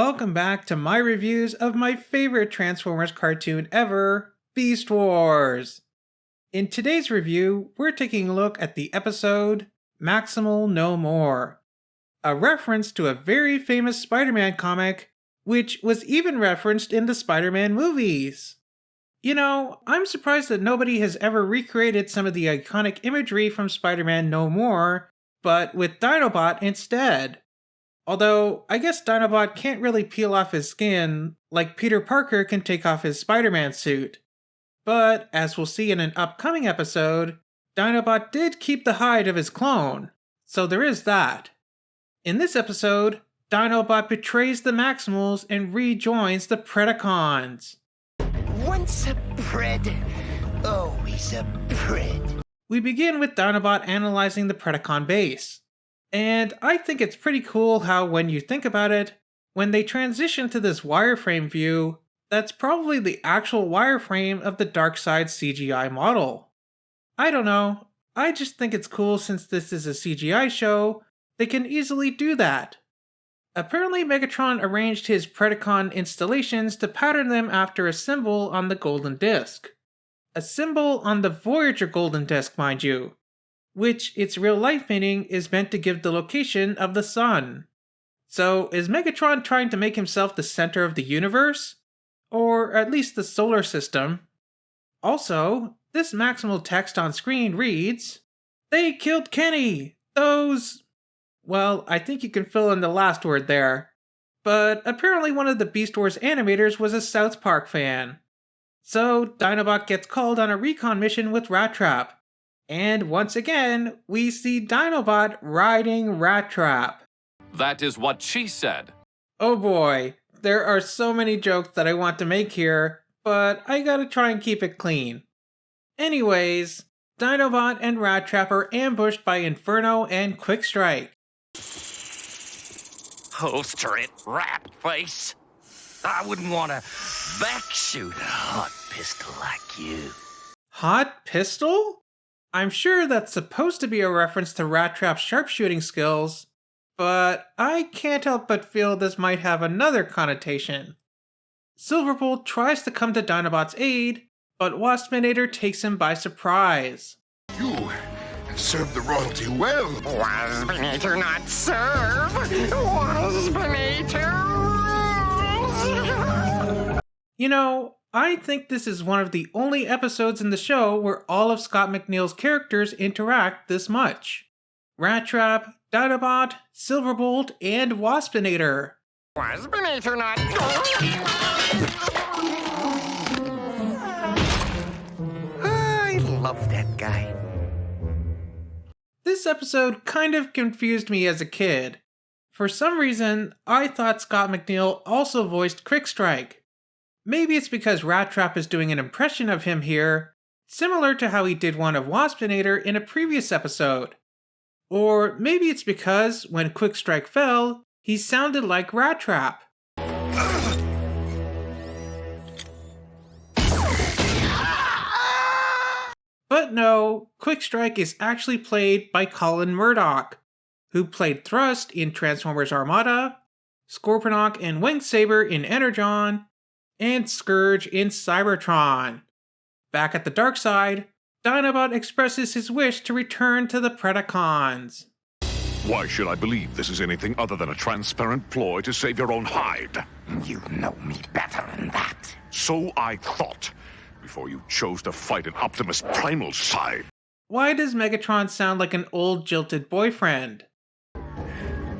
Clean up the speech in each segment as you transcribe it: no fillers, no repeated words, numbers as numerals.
Welcome back to my reviews of my favorite Transformers cartoon ever, Beast Wars. In today's review, we're taking a look at the episode Maximal No More, a reference to a very famous Spider-Man comic, which was even referenced in the Spider-Man movies. You know, I'm surprised that nobody has ever recreated some of the iconic imagery from Spider-Man No More, but with Dinobot instead. Although, I guess Dinobot can't really peel off his skin, like Peter Parker can take off his Spider-Man suit. But, as we'll see in an upcoming episode, Dinobot did keep the hide of his clone, so there is that. In this episode, Dinobot betrays the Maximals and rejoins the Predacons. Once a pred, always a pred. We begin with Dinobot analyzing the Predacon base. And I think it's pretty cool how, when you think about it, when they transition to this wireframe view, that's probably the actual wireframe of the Darkseid CGI model. I don't know, I just think it's cool since this is a CGI show, they can easily do that. Apparently Megatron arranged his Predacon installations to pattern them after a symbol on the Golden Disc. A symbol on the Voyager Golden Disc, mind you, which its real-life meaning is meant to give the location of the sun. So is Megatron trying to make himself the center of the universe? Or at least the solar system? Also, this Maximal text on screen reads, "They killed Kenny! Those..." Well, I think you can fill in the last word there. But apparently one of the Beast Wars animators was a South Park fan. So Dinobot gets called on a Recon mission with Rat Trap. And once again, we see Dinobot riding Rat Trap. That is what she said. Oh boy, there are so many jokes that I want to make here, but I gotta try and keep it clean. Anyways, Dinobot and Rat Trap are ambushed by Inferno and Quick Strike. Holster it, rat face. I wouldn't want to backshoot a hot pistol like you. Hot pistol? I'm sure that's supposed to be a reference to Rat Trap's sharpshooting skills, but I can't help but feel this might have another connotation. Silverbolt tries to come to Dinobot's aid, but Waspinator takes him by surprise. You have served the royalty well. Waspinator not serve. Waspinator. You know, I think this is one of the only episodes in the show where all of Scott McNeil's characters interact this much. Rat Trap, Dinobot, Silverbolt, and Waspinator. Waspinator not. I love that guy. This episode kind of confused me as a kid. For some reason, I thought Scott McNeil also voiced Quick Strike. Maybe it's because Rat Trap is doing an impression of him here, similar to how he did one of Waspinator in a previous episode. Or maybe it's because, when Quick Strike fell, he sounded like Rat Trap. But no, Quick Strike is actually played by Colin Murdoch, who played Thrust in Transformers Armada, Scorponok and Wing Saber in Energon, and Scourge in Cybertron. Back at the Darkseid, Dinobot expresses his wish to return to the Predacons. Why should I believe this is anything other than a transparent ploy to save your own hide? You know me better than that. So I thought, before you chose to fight an Optimus Primal's side. Why does Megatron sound like an old jilted boyfriend?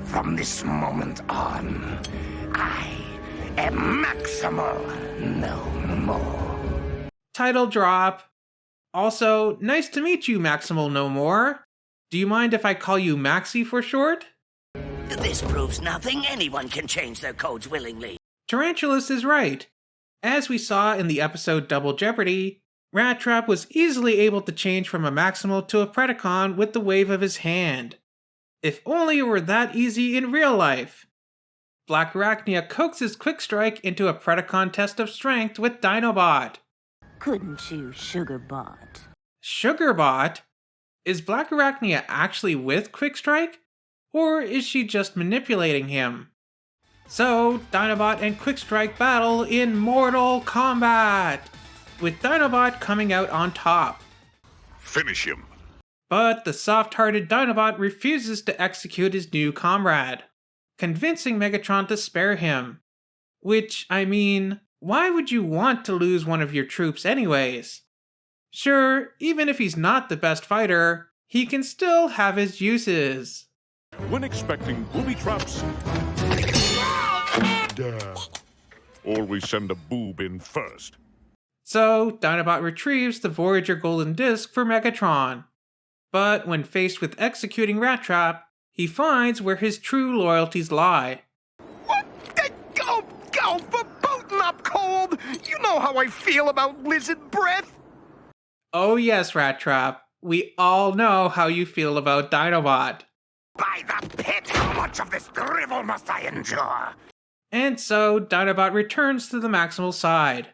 From this moment on, I am Maximal no more. Title drop. Also, nice to meet you, Maximal No More. Do you mind if I call you Maxi for short? This proves nothing. Anyone can change their codes willingly. Tarantulas is right. As we saw in the episode Double Jeopardy, Rat Trap was easily able to change from a Maximal to a Predacon with the wave of his hand. If only it were that easy in real life. Black Arachnia coaxes Quick Strike into a Predacon test of strength with Dinobot. Couldn't you, Sugarbot? Sugarbot? Is Black Arachnia actually with Quick Strike? Or is she just manipulating him? So, Dinobot and Quick Strike battle in Mortal Kombat, with Dinobot coming out on top. Finish him. But the soft-hearted Dinobot refuses to execute his new comrade, convincing Megatron to spare him. Which, I mean, why would you want to lose one of your troops anyways? Sure, even if he's not the best fighter, he can still have his uses. When expecting booby traps, always send a boob in first. So, Dinobot retrieves the Voyager Golden Disc for Megatron. But when faced with executing Rat Trap, he finds where his true loyalties lie. What? Go for booting up cold! You know how I feel about lizard breath! Oh yes, Rat Trap. We all know how you feel about Dinobot. By the pit, how much of this drivel must I endure? And so, Dinobot returns to the Maximal side,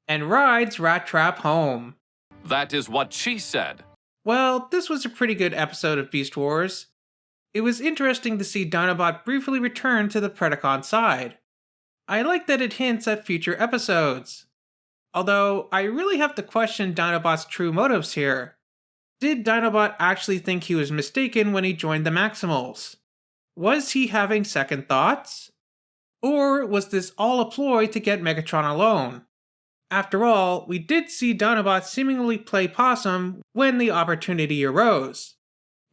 and rides Rat Trap home. That is what she said. Well, this was a pretty good episode of Beast Wars. It was interesting to see Dinobot briefly return to the Predacon side. I like that it hints at future episodes. Although, I really have to question Dinobot's true motives here. Did Dinobot actually think he was mistaken when he joined the Maximals? Was he having second thoughts? Or was this all a ploy to get Megatron alone? After all, we did see Dinobot seemingly play possum when the opportunity arose.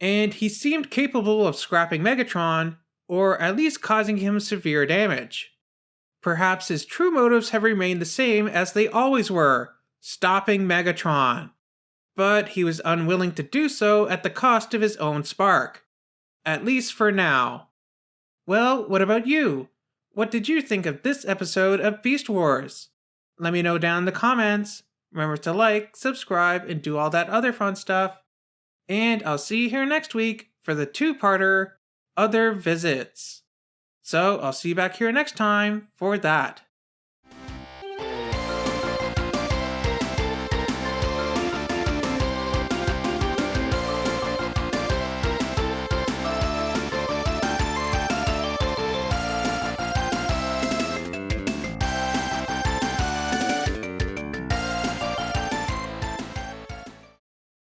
And he seemed capable of scrapping Megatron, or at least causing him severe damage. Perhaps his true motives have remained the same as they always were, stopping Megatron. But he was unwilling to do so at the cost of his own spark. At least for now. Well, what about you? What did you think of this episode of Beast Wars? Let me know down in the comments. Remember to like, subscribe, and do all that other fun stuff. And I'll see you here next week for the two-parter, Other Visits. So I'll see you back here next time for that.